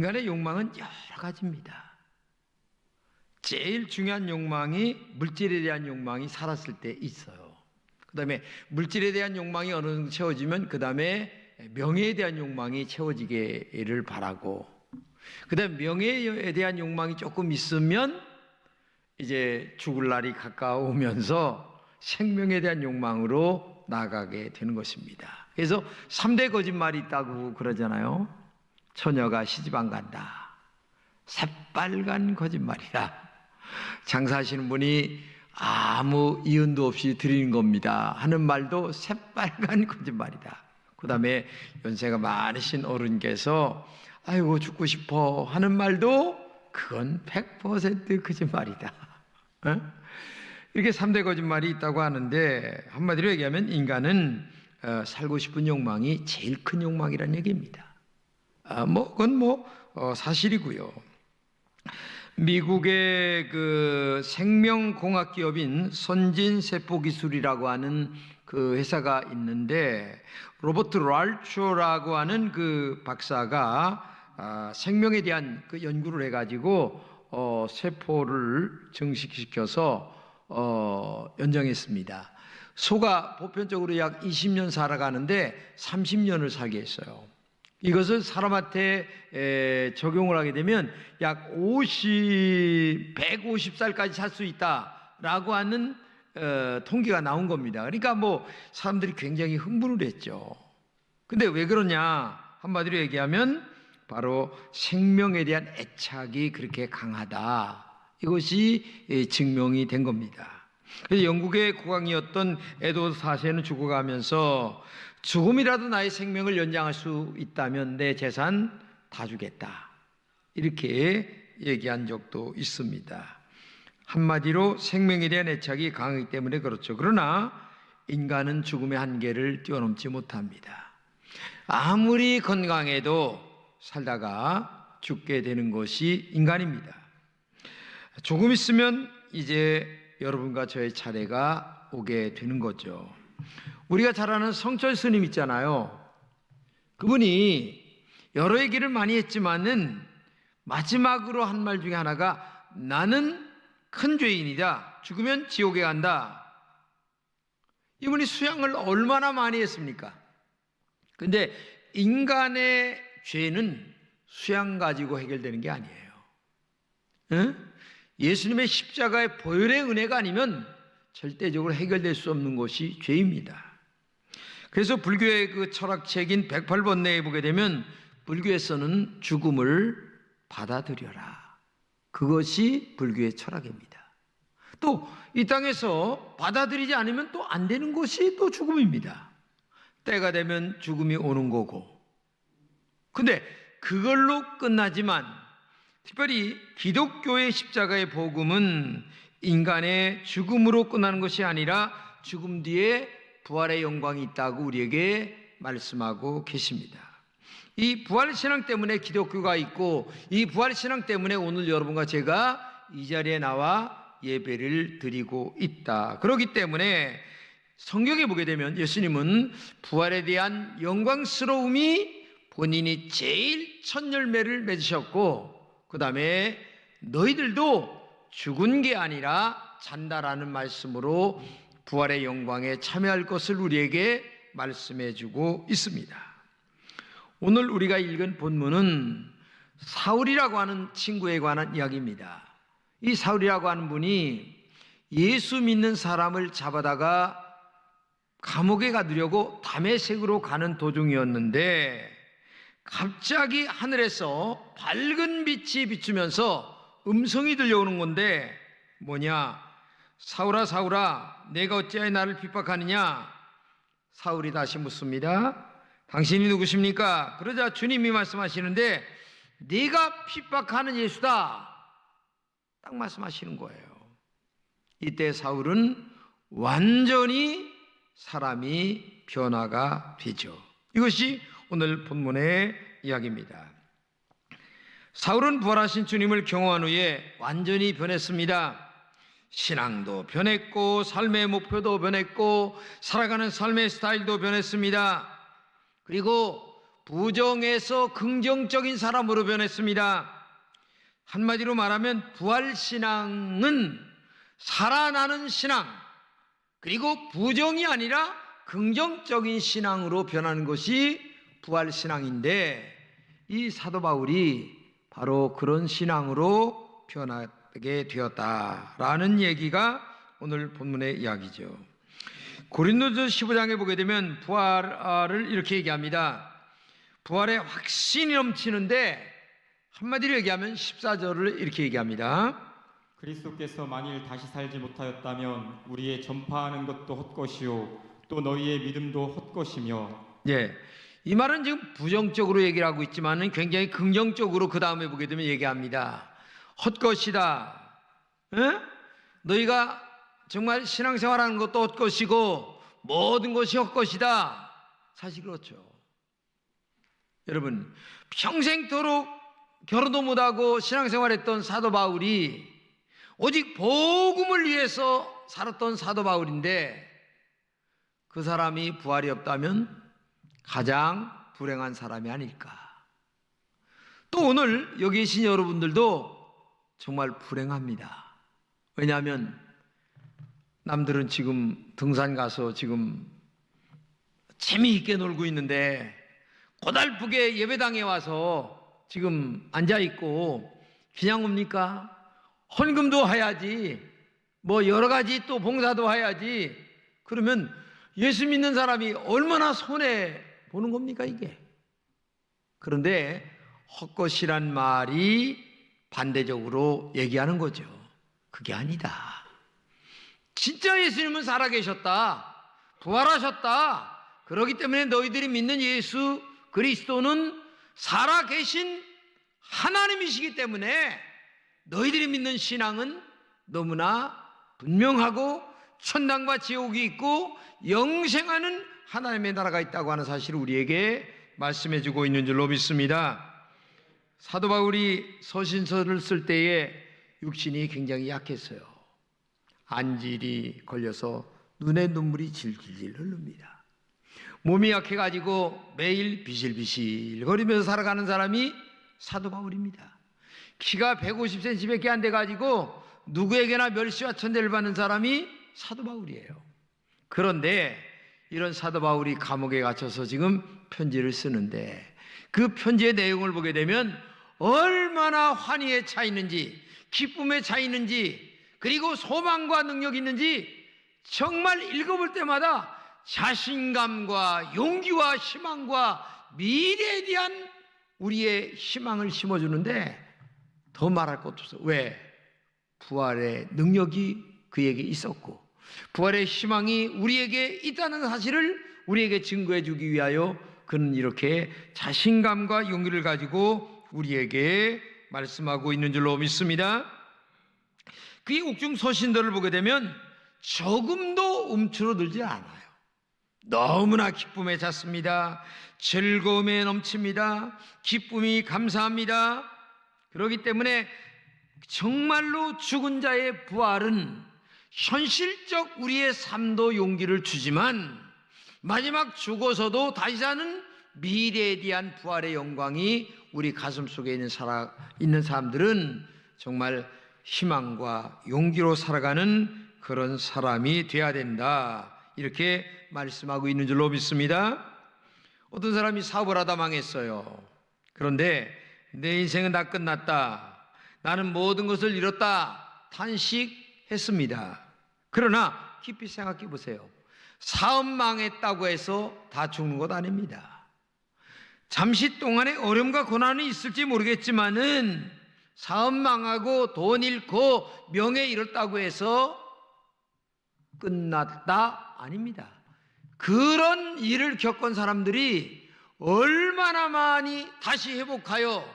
인간의 욕망은 여러 가지입니다. 제일 중요한 욕망이 물질에 대한 욕망이 살았을 때 있어요. 그 다음에 물질에 대한 욕망이 어느 정도 채워지면 그 다음에 명예에 대한 욕망이 채워지기를 바라고, 그 다음에 명예에 대한 욕망이 조금 있으면 이제 죽을 날이 가까우면서 생명에 대한 욕망으로 나아가게 되는 것입니다. 그래서 3대 거짓말이 있다고 그러잖아요. 처녀가 시집 안 간다. 새빨간 거짓말이다. 장사하시는 분이 아무 이윤도 없이 드리는 겁니다 하는 말도 새빨간 거짓말이다. 그 다음에 연세가 많으신 어른께서 아이고 죽고 싶어 하는 말도 그건 100% 거짓말이다. 이렇게 3대 거짓말이 있다고 하는데, 한마디로 얘기하면 인간은 살고 싶은 욕망이 제일 큰 욕망이라는 얘기입니다. 그건 사실이고요. 미국의 그 생명공학 기업인 선진세포기술이라고 하는 그 회사가 있는데, 로버트 랄초라고 하는 그 박사가 생명에 대한 그 연구를 해가지고 세포를 증식시켜서 연장했습니다. 소가 보편적으로 약 20년 살아가는데 30년을 살게 했어요. 이것을 사람한테 적용을 하게 되면 약 150살까지 살 수 있다라고 하는 통계가 나온 겁니다. 그러니까 사람들이 굉장히 흥분을 했죠. 근데 왜 그러냐? 한마디로 얘기하면 바로 생명에 대한 애착이 그렇게 강하다. 이것이 증명이 된 겁니다. 그래서 영국의 국왕이었던 에드워드 4세는 죽어가면서 조금이라도 나의 생명을 연장할 수 있다면 내 재산 다 주겠다, 이렇게 얘기한 적도 있습니다. 한마디로 생명에 대한 애착이 강하기 때문에 그렇죠. 그러나 인간은 죽음의 한계를 뛰어넘지 못합니다. 아무리 건강해도 살다가 죽게 되는 것이 인간입니다. 조금 있으면 이제 여러분과 저의 차례가 오게 되는 거죠. 우리가 잘 아는 성철 스님 있잖아요. 그분이 여러 얘기를 많이 했지만은 마지막으로 한 말 중에 하나가 나는 큰 죄인이다. 죽으면 지옥에 간다. 이분이 수양을 얼마나 많이 했습니까? 근데 인간의 죄는 수양 가지고 해결되는 게 아니에요. 예수님의 십자가의 보혈의 은혜가 아니면 절대적으로 해결될 수 없는 것이 죄입니다. 그래서 불교의 그 철학책인 108번뇌에 보게 되면 불교에서는 죽음을 받아들여라, 그것이 불교의 철학입니다. 또 이 땅에서 받아들이지 않으면 또 안 되는 것이 또 죽음입니다. 때가 되면 죽음이 오는 거고. 근데 그걸로 끝나지만 특별히 기독교의 십자가의 복음은 인간의 죽음으로 끝나는 것이 아니라 죽음 뒤에 부활의 영광이 있다고 우리에게 말씀하고 계십니다. 이 부활신앙 때문에 기독교가 있고, 이 부활신앙 때문에 오늘 여러분과 제가 이 자리에 나와 예배를 드리고 있다. 그렇기 때문에 성경에 보게 되면 예수님은 부활에 대한 영광스러움이 본인이 제일 첫 열매를 맺으셨고, 그 다음에 너희들도 죽은 게 아니라 잔다라는 말씀으로 부활의 영광에 참여할 것을 우리에게 말씀해 주고 있습니다. 오늘 우리가 읽은 본문은 사울이라고 하는 친구에 관한 이야기입니다. 이 사울이라고 하는 분이 예수 믿는 사람을 잡아다가 감옥에 가두려고 다메섹으로 가는 도중이었는데, 갑자기 하늘에서 밝은 빛이 비추면서 음성이 들려오는 건데, 뭐냐? 사울아 사울아, 내가 어찌하여 나를 핍박하느냐? 사울이 다시 묻습니다. 당신이 누구십니까? 그러자 주님이 말씀하시는데, 네가 핍박하는 예수다, 딱 말씀하시는 거예요. 이때 사울은 완전히 사람이 변화가 되죠. 이것이 오늘 본문의 이야기입니다. 사울은 부활하신 주님을 경험한 후에 완전히 변했습니다. 신앙도 변했고, 삶의 목표도 변했고, 살아가는 삶의 스타일도 변했습니다. 그리고 부정에서 긍정적인 사람으로 변했습니다. 한마디로 말하면 부활신앙은 살아나는 신앙, 그리고 부정이 아니라 긍정적인 신앙으로 변하는 것이 부활신앙인데, 이 사도 바울이 바로 그런 신앙으로 변하게 되었다라는 얘기가 오늘 본문의 이야기죠. 고린도서 15장에 보게 되면 부활을 이렇게 얘기합니다. 부활의 확신이 넘치는데, 한마디로 얘기하면 14절을 이렇게 얘기합니다. 그리스도께서 만일 다시 살지 못하였다면 우리의 전파하는 것도 헛것이요 또 너희의 믿음도 헛것이며. 예, 이 말은 지금 부정적으로 얘기를 하고 있지만 굉장히 긍정적으로 그 다음에 보게 되면 얘기합니다. 헛것이다. 너희가 정말 신앙생활하는 것도 헛것이고 모든 것이 헛것이다. 사실 그렇죠. 여러분, 평생토록 결혼도 못하고 신앙생활했던 사도 바울이 오직 복음을 위해서 살았던 사도 바울인데, 그 사람이 부활이 없다면 가장 불행한 사람이 아닐까. 또 오늘 여기 계신 여러분들도 정말 불행합니다. 왜냐하면 남들은 지금 등산 가서 지금 재미있게 놀고 있는데 고달프게 예배당에 와서 지금 앉아있고 그냥 옵니까? 헌금도 해야지, 뭐 여러 가지 또 봉사도 해야지. 그러면 예수 믿는 사람이 얼마나 손해 보는 겁니까 이게? 그런데 헛것이란 말이 반대적으로 얘기하는 거죠. 그게 아니다. 진짜 예수님은 살아계셨다, 부활하셨다. 그렇기 때문에 너희들이 믿는 예수 그리스도는 살아계신 하나님이시기 때문에 너희들이 믿는 신앙은 너무나 분명하고 천당과 지옥이 있고 영생하는 하나님의 나라가 있다고 하는 사실을 우리에게 말씀해 주고 있는 줄로 믿습니다. 사도 바울이 서신서를 쓸 때에 육신이 굉장히 약했어요. 안질이 걸려서 눈에 눈물이 질질 흐릅니다. 몸이 약해가지고 매일 비실비실 거리면서 살아가는 사람이 사도 바울입니다. 키가 150cm밖에 안 돼가지고 누구에게나 멸시와 천대를 받는 사람이 사도 바울이에요. 그런데 이런 사도 바울이 감옥에 갇혀서 지금 편지를 쓰는데, 그 편지의 내용을 보게 되면 얼마나 환희에 차 있는지, 기쁨에 차 있는지, 그리고 소망과 능력이 있는지 정말 읽어볼 때마다 자신감과 용기와 희망과 미래에 대한 우리의 희망을 심어주는데 더 말할 것도 없어. 왜? 부활의 능력이 그에게 있었고 부활의 희망이 우리에게 있다는 사실을 우리에게 증거해 주기 위하여 그는 이렇게 자신감과 용기를 가지고 우리에게 말씀하고 있는 줄로 믿습니다. 그의 옥중 서신들을 보게 되면 조금도 움츠러들지 않아요. 너무나 기쁨에 찼습니다. 즐거움에 넘칩니다. 기쁨이 감사합니다. 그렇기 때문에 정말로 죽은 자의 부활은 현실적 우리의 삶도 용기를 주지만 마지막 죽어서도 다시 사는 미래에 대한 부활의 영광이 우리 가슴 속에 있는 사람들은 정말 희망과 용기로 살아가는 그런 사람이 되어야 된다, 이렇게 말씀하고 있는 줄로 믿습니다. 어떤 사람이 사업을 하다 망했어요. 그런데 내 인생은 다 끝났다, 나는 모든 것을 잃었다 탄식했습니다. 그러나 깊이 생각해 보세요. 사업 망했다고 해서 다 죽는 것 아닙니다. 잠시 동안의 어려움과 고난이 있을지 모르겠지만은 사업 망하고 돈 잃고 명예 잃었다고 해서 끝났다 아닙니다. 그런 일을 겪은 사람들이 얼마나 많이 다시 회복하여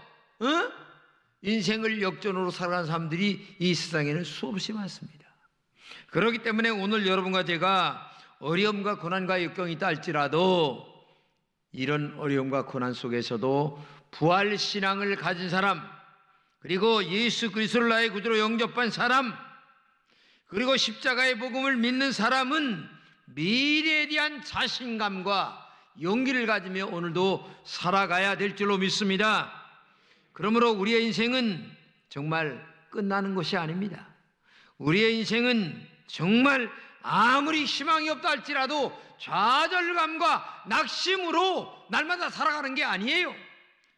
인생을 역전으로 살아가는 사람들이 이 세상에는 수없이 많습니다. 그렇기 때문에 오늘 여러분과 제가 어려움과 고난과 역경이 있다 할지라도 이런 어려움과 고난 속에서도 부활신앙을 가진 사람, 그리고 예수 그리스도를 나의 구주로 영접한 사람, 그리고 십자가의 복음을 믿는 사람은 미래에 대한 자신감과 용기를 가지며 오늘도 살아가야 될 줄로 믿습니다. 그러므로 우리의 인생은 정말 끝나는 것이 아닙니다. 우리의 인생은 정말 아무리 희망이 없다 할지라도 좌절감과 낙심으로 날마다 살아가는 게 아니에요.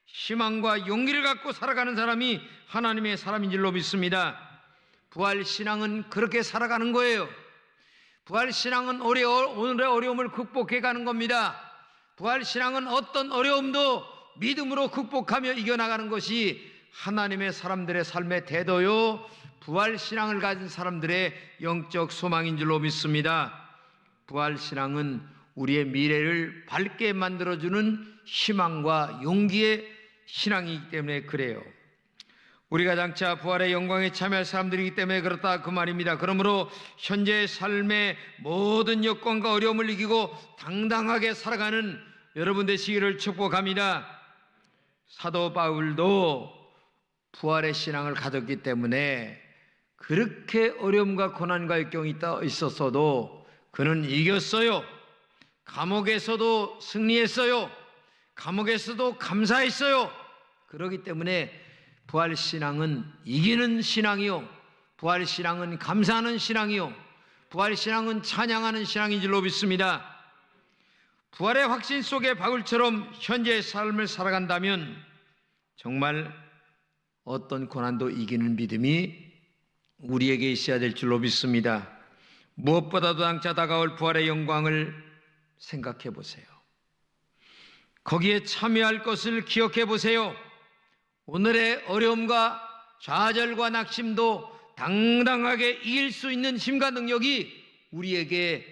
희망과 용기를 갖고 살아가는 사람이 하나님의 사람인 줄로 믿습니다. 부활신앙은 그렇게 살아가는 거예요. 부활신앙은 오늘의 어려움을 극복해 가는 겁니다. 부활신앙은 어떤 어려움도 믿음으로 극복하며 이겨나가는 것이 하나님의 사람들의 삶의 태도요, 부활신앙을 가진 사람들의 영적 소망인 줄로 믿습니다. 부활신앙은 우리의 미래를 밝게 만들어주는 희망과 용기의 신앙이기 때문에 그래요. 우리가 장차 부활의 영광에 참여할 사람들이기 때문에 그렇다 그 말입니다. 그러므로 현재의 삶의 모든 여건과 어려움을 이기고 당당하게 살아가는 여러분 되시기를 축복합니다. 사도 바울도 부활의 신앙을 가졌기 때문에 그렇게 어려움과 고난과 역경이 있었어도 그는 이겼어요. 감옥에서도 승리했어요. 감옥에서도 감사했어요. 그렇기 때문에 부활신앙은 이기는 신앙이요, 부활신앙은 감사하는 신앙이요, 부활신앙은 찬양하는 신앙인 줄로 믿습니다. 부활의 확신 속에 바울처럼 현재의 삶을 살아간다면 정말 어떤 고난도 이기는 믿음이 우리에게 있어야 될 줄로 믿습니다. 무엇보다도 장차 다가올 부활의 영광을 생각해 보세요. 거기에 참여할 것을 기억해 보세요. 오늘의 어려움과 좌절과 낙심도 당당하게 이길 수 있는 힘과 능력이 우리에게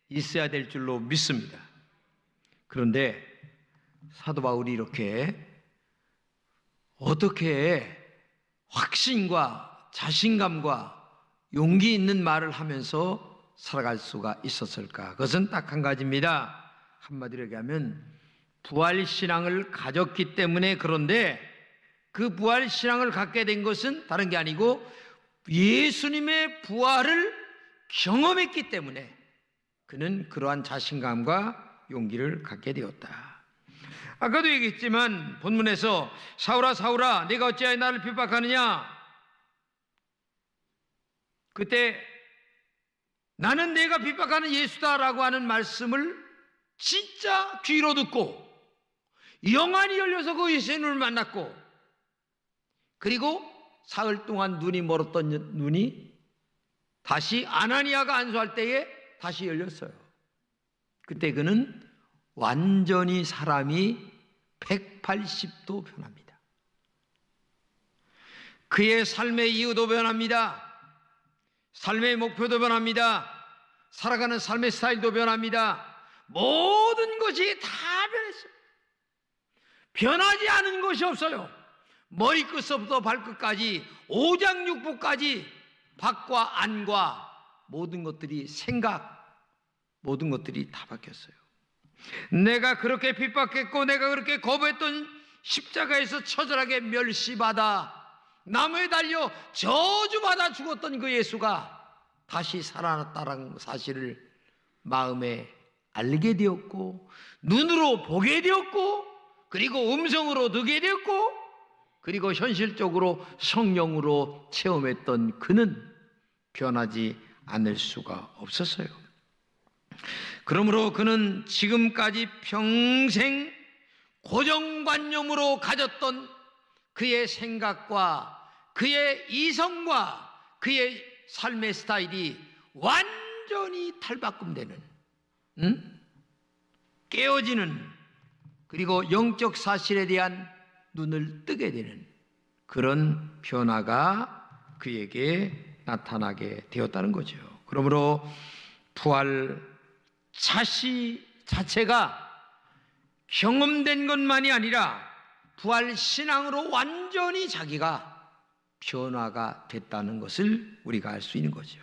있어야 될 줄로 믿습니다. 그런데 사도 바울이 이렇게 어떻게 확신과 자신감과 용기 있는 말을 하면서 살아갈 수가 있었을까? 그것은 딱 한 가지입니다. 한마디로 얘기하면 부활신앙을 가졌기 때문에. 그런데 그 부활신앙을 갖게 된 것은 다른 게 아니고 예수님의 부활을 경험했기 때문에 그는 그러한 자신감과 용기를 갖게 되었다. 아까도 얘기했지만 본문에서 사울아 사울아 네가 어찌하여 나를 핍박하느냐, 그때 나는 내가 핍박하는 예수다라고 하는 말씀을 진짜 귀로 듣고 영안이 열려서 그 예수님을 만났고, 그리고 사흘 동안 눈이 멀었던 눈이 다시 아나니아가 안수할 때에 다시 열렸어요. 그때 그는 완전히 사람이 180도 변합니다. 그의 삶의 이유도 변합니다. 삶의 목표도 변합니다. 살아가는 삶의 스타일도 변합니다. 모든 것이 다 변했어요. 변하지 않은 것이 없어요. 머리끝부터 발끝까지 오장육부까지 밖과 안과 모든 것들이 모든 것들이 다 바뀌었어요. 내가 그렇게 핍박했고 내가 그렇게 거부했던 십자가에서 처절하게 멸시받아 나무에 달려 저주받아 죽었던 그 예수가 다시 살아났다는 사실을 마음에 알게 되었고 눈으로 보게 되었고 그리고 음성으로 듣게 되었고 그리고 현실적으로 성령으로 체험했던 그는 변하지 않을 수가 없었어요. 그러므로 그는 지금까지 평생 고정관념으로 가졌던 그의 생각과 그의 이성과 그의 삶의 스타일이 완전히 탈바꿈되는, 깨어지는, 그리고 영적 사실에 대한 눈을 뜨게 되는 그런 변화가 그에게 나타나게 되었다는 거죠. 그러므로 부활 자체가 경험된 것만이 아니라 부활 신앙으로 완전히 자기가 변화가 됐다는 것을 우리가 알 수 있는 거죠.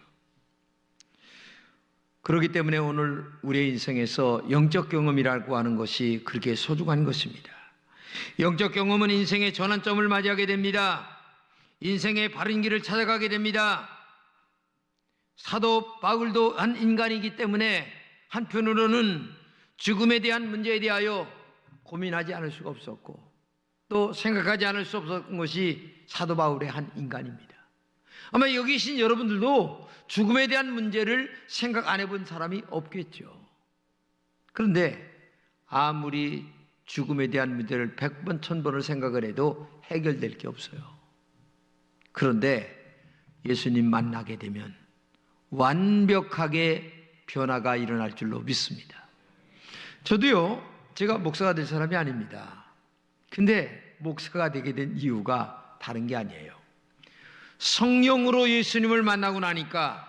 그렇기 때문에 오늘 우리의 인생에서 영적 경험이라고 하는 것이 그렇게 소중한 것입니다. 영적 경험은 인생의 전환점을 맞이하게 됩니다. 인생의 바른 길을 찾아가게 됩니다. 사도 바울도 한 인간이기 때문에 한편으로는 죽음에 대한 문제에 대하여 고민하지 않을 수가 없었고 또 생각하지 않을 수 없었던 것이 사도 바울의 한 인간입니다. 아마 여기 계신 여러분들도 죽음에 대한 문제를 생각 안 해본 사람이 없겠죠. 그런데 아무리 죽음에 대한 문제를 100번, 1000번을 생각을 해도 해결될 게 없어요. 그런데 예수님 만나게 되면 완벽하게 변화가 일어날 줄로 믿습니다. 저도요, 제가 목사가 될 사람이 아닙니다. 근데 목사가 되게 된 이유가 다른 게 아니에요. 성령으로 예수님을 만나고 나니까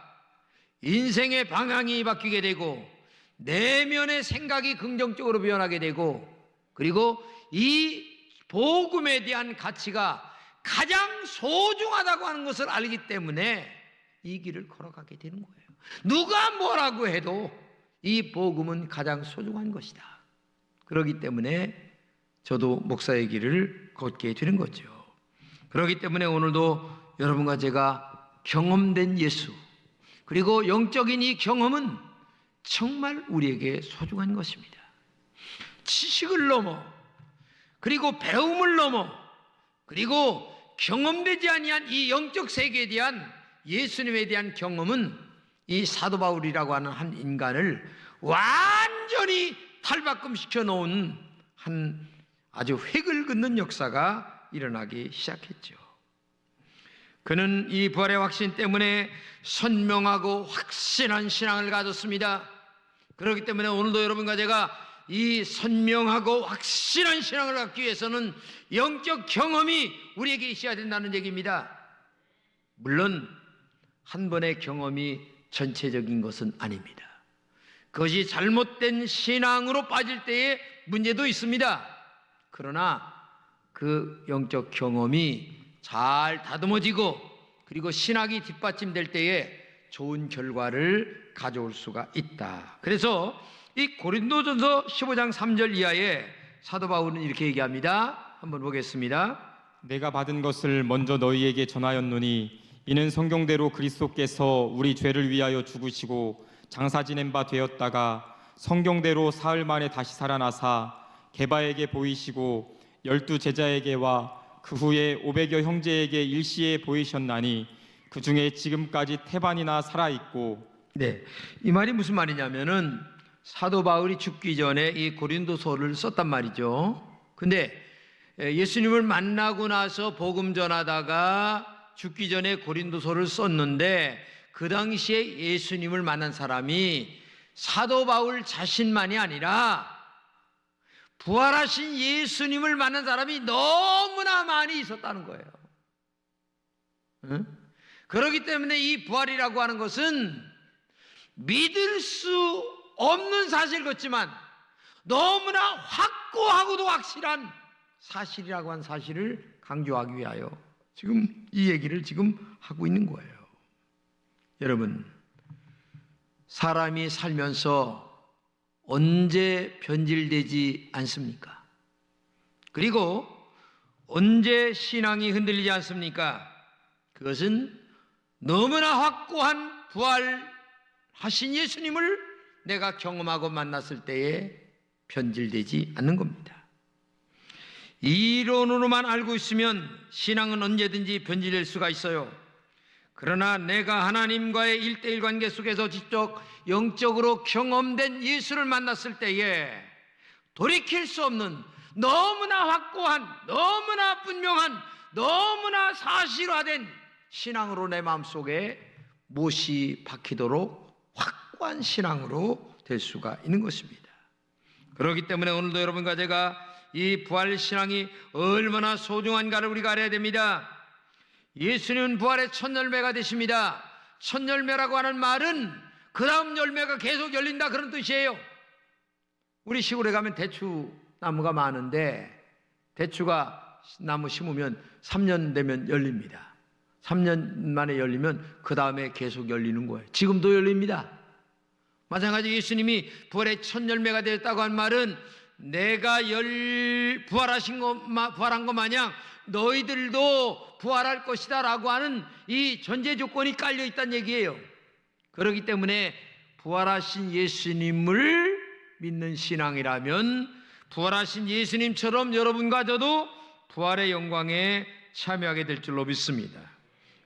인생의 방향이 바뀌게 되고 내면의 생각이 긍정적으로 변하게 되고 그리고 이 복음에 대한 가치가 가장 소중하다고 하는 것을 알기 때문에 이 길을 걸어가게 되는 거예요. 누가 뭐라고 해도 이 복음은 가장 소중한 것이다. 그렇기 때문에 저도 목사의 길을 걷게 되는 거죠. 그렇기 때문에 오늘도 여러분과 제가 경험된 예수 그리고 영적인 이 경험은 정말 우리에게 소중한 것입니다. 지식을 넘어 그리고 배움을 넘어 그리고 경험되지 아니한 이 영적 세계에 대한 예수님에 대한 경험은 이 사도 바울이라고 하는 한 인간을 완전히 탈바꿈시켜 놓은 한 아주 획을 긋는 역사가 일어나기 시작했죠. 그는 이 부활의 확신 때문에 선명하고 확신한 신앙을 가졌습니다. 그렇기 때문에 오늘도 여러분과 제가 이 선명하고 확실한 신앙을 갖기 위해서는 영적 경험이 우리에게 있어야 된다는 얘기입니다. 물론 한 번의 경험이 전체적인 것은 아닙니다. 그것이 잘못된 신앙으로 빠질 때의 문제도 있습니다. 그러나 그 영적 경험이 잘 다듬어지고 그리고 신학이 뒷받침될 때에 좋은 결과를 가져올 수가 있다. 그래서 이 고린도전서 15장 3절 이하에 사도 바울은 이렇게 얘기합니다. 한번 보겠습니다. 내가 받은 것을 먼저 너희에게 전하였노니 이는 성경대로 그리스도께서 우리 죄를 위하여 죽으시고 장사 지낸 바 되었다가 성경대로 사흘 만에 다시 살아나사 게바에게 보이시고 12 제자에게와 그 후에 500여 형제에게 일시에 보이셨나니 그 중에 지금까지 태반이나 살아있고. 네, 이 말이 무슨 말이냐면은 사도 바울이 죽기 전에 이 고린도서를 썼단 말이죠. 근데 예수님을 만나고 나서 복음 전하다가 죽기 전에 고린도서를 썼는데 그 당시에 예수님을 만난 사람이 사도 바울 자신만이 아니라 부활하신 예수님을 만난 사람이 너무나 많이 있었다는 거예요. 응? 그렇기 때문에 이 부활이라고 하는 것은 믿을 수 없는 사실 같지만 너무나 확고하고도 확실한 사실이라고 하는 사실을 강조하기 위하여 지금 이 얘기를 지금 하고 있는 거예요. 여러분, 사람이 살면서 언제 변질되지 않습니까? 그리고 언제 신앙이 흔들리지 않습니까? 그것은 너무나 확고한 부활하신 예수님을 내가 경험하고 만났을 때에 변질되지 않는 겁니다. 이론으로만 알고 있으면 신앙은 언제든지 변질될 수가 있어요. 그러나 내가 하나님과의 1:1 관계 속에서 직접 영적으로 경험된 예수를 만났을 때에 돌이킬 수 없는 너무나 확고한, 너무나 분명한, 너무나 사실화된 신앙으로 내 마음속에 못이 박히도록 확고한 신앙으로 될 수가 있는 것입니다. 그렇기 때문에 오늘도 여러분과 제가 이 부활 신앙이 얼마나 소중한가를 우리가 알아야 됩니다. 예수님은 부활의 첫 열매가 되십니다. 첫 열매라고 하는 말은 그 다음 열매가 계속 열린다 그런 뜻이에요. 우리 시골에 가면 대추 나무가 많은데 대추가 나무 심으면 3년 되면 열립니다. 3년 만에 열리면 그 다음에 계속 열리는 거예요. 지금도 열립니다. 마찬가지 예수님이 부활의 첫 열매가 되었다고 한 말은 내가 부활한 것 마냥 너희들도 부활할 것이다 라고 하는 이 전제 조건이 깔려 있다는 얘기예요. 그렇기 때문에 부활하신 예수님을 믿는 신앙이라면 부활하신 예수님처럼 여러분과 저도 부활의 영광에 참여하게 될 줄로 믿습니다.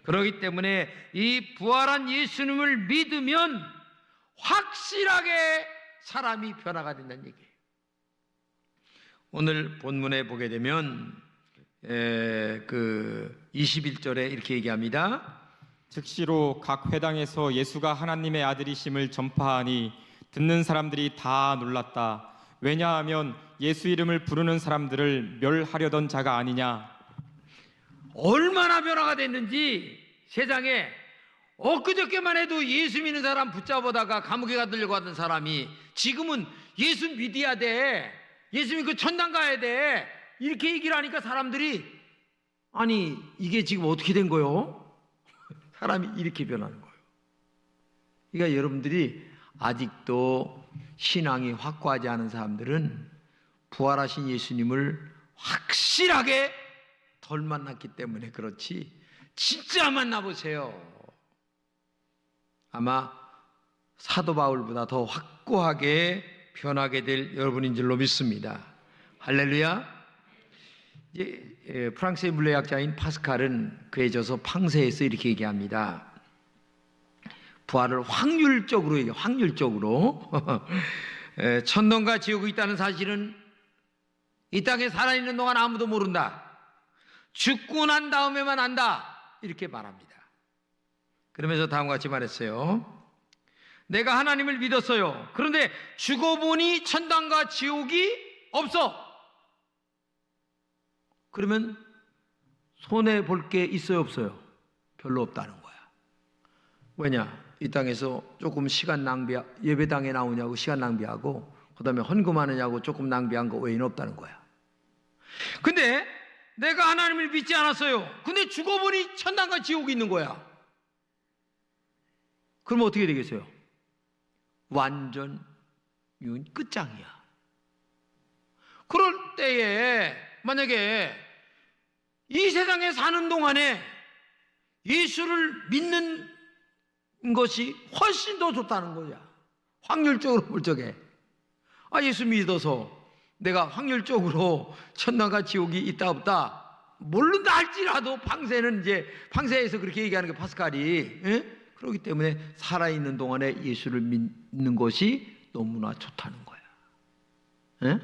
그렇기 때문에 이 부활한 예수님을 믿으면 확실하게 사람이 변화가 된다는 얘기예요. 오늘 본문에 보게 되면 21절에 이렇게 얘기합니다. 즉시로 각 회당에서 예수가 하나님의 아들이심을 전파하니 듣는 사람들이 다 놀랐다. 왜냐하면 예수 이름을 부르는 사람들을 멸하려던 자가 아니냐. 얼마나 변화가 됐는지 세상에 엊그저께만 해도 예수 믿는 사람 붙잡아다가 감옥에 가두려고 하던 사람이 지금은 예수 믿어야 돼, 예수 믿고 천당 가야 돼, 이렇게 얘기를 하니까 사람들이 아니 이게 지금 어떻게 된 거요? 사람이 이렇게 변하는 거예요. 그러니까 여러분들이 아직도 신앙이 확고하지 않은 사람들은 부활하신 예수님을 확실하게 덜 만났기 때문에 그렇지, 진짜 만나보세요. 아마 사도 바울보다 더 확고하게 변하게 될 여러분인 줄로 믿습니다. 할렐루야. 프랑스의 물리학자인 파스칼은 그에 져서 팡세에서 이렇게 얘기합니다. 부활을 확률적으로 얘기해요. 확률적으로. 천당과 지옥이 있다는 사실은 이 땅에 살아있는 동안 아무도 모른다. 죽고 난 다음에만 안다. 이렇게 말합니다. 그러면서 다음과 같이 말했어요. 내가 하나님을 믿었어요. 그런데 죽어보니 천당과 지옥이 없어. 그러면 손해볼 게 있어요, 없어요? 별로 없다는 거야. 왜냐? 이 땅에서 조금 시간 낭비, 예배당에 나오냐고 시간 낭비하고 그 다음에 헌금하느냐고 조금 낭비한 거 외에는 없다는 거야. 근데 내가 하나님을 믿지 않았어요. 근데 죽어보니 천당과 지옥이 있는 거야. 그럼 어떻게 되겠어요? 완전 이건 끝장이야. 그럴 때에 만약에 이 세상에 사는 동안에 예수를 믿는 것이 훨씬 더 좋다는 거야. 확률적으로 볼 적에 예수 믿어서 내가 확률적으로 천당과 지옥이 있다 없다 모른다 할지라도 팡세에서 그렇게 얘기하는 게 파스칼이, 그렇기 때문에 살아있는 동안에 예수를 믿는 것이 너무나 좋다는 거야.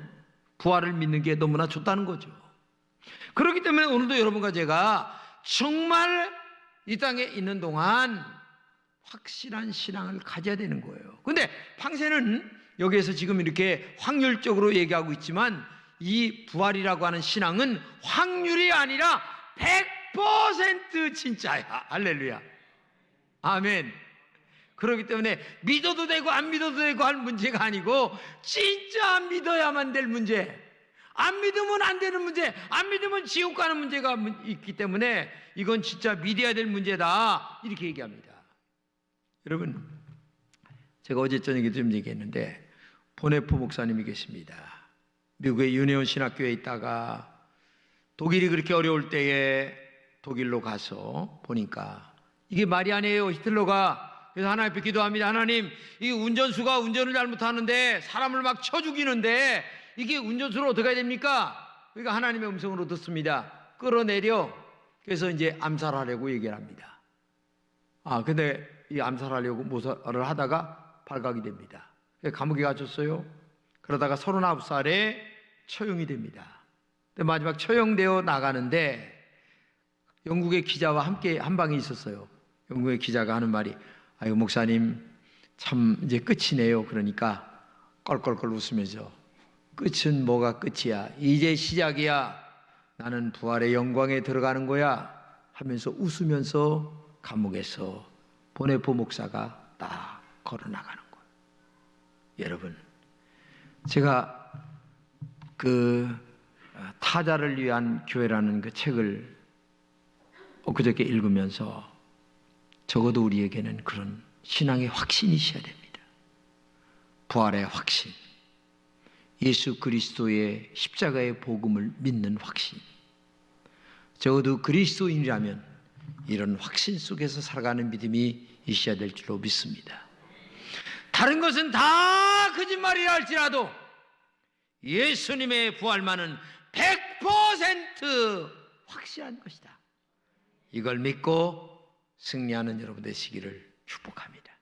부활을 믿는 게 너무나 좋다는 거죠. 그렇기 때문에 오늘도 여러분과 제가 정말 이 땅에 있는 동안 확실한 신앙을 가져야 되는 거예요. 근데 팡세는 여기에서 지금 이렇게 확률적으로 얘기하고 있지만 이 부활이라고 하는 신앙은 확률이 아니라 100% 진짜야. 할렐루야. 아멘. 그렇기 때문에 믿어도 되고 안 믿어도 되고 할 문제가 아니고 진짜 믿어야만 될 문제, 안 믿으면 안 되는 문제, 안 믿으면 지옥 가는 문제가 있기 때문에 이건 진짜 믿어야 될 문제다, 이렇게 얘기합니다. 여러분, 제가 어제 저녁에 좀 얘기했는데 보네포 목사님이 계십니다. 미국의 유네온 신학교에 있다가 독일이 그렇게 어려울 때에 독일로 가서 보니까 이게 말이 아니에요. 히틀러가 그래서 하나님 앞에 기도합니다. 하나님, 이 운전수가 운전을 잘못하는데 사람을 막 쳐 죽이는데 이게 운전수를 어떻게 해야 됩니까? 그러니까 하나님의 음성으로 듣습니다. 끌어내려. 그래서 이제 암살하려고 얘기를 합니다. 근데 이 암살하려고 모사를 하다가 발각이 됩니다. 감옥에 갇혔어요. 그러다가 39살에 처형이 됩니다. 근데 마지막 처형되어 나가는데 영국의 기자와 함께 한 방에 있었어요. 영국의 기자가 하는 말이, 아유 목사님 참 이제 끝이네요. 그러니까 껄껄껄 웃으면서, 끝은 뭐가 끝이야, 이제 시작이야, 나는 부활의 영광에 들어가는 거야 하면서 웃으면서 감옥에서 보네포 목사가 딱 걸어나가는 거예요. 여러분, 제가 그 타자를 위한 교회라는 그 책을 엊그저께 읽으면서 적어도 우리에게는 그런 신앙의 확신이 있어야 됩니다. 부활의 확신, 예수 그리스도의 십자가의 복음을 믿는 확신. 적어도 그리스도인이라면 이런 확신 속에서 살아가는 믿음이 있어야 될 줄로 믿습니다. 다른 것은 다 거짓말이라 할지라도 예수님의 부활만은 100% 확실한 것이다. 이걸 믿고 승리하는 여러분 되시기를 축복합니다.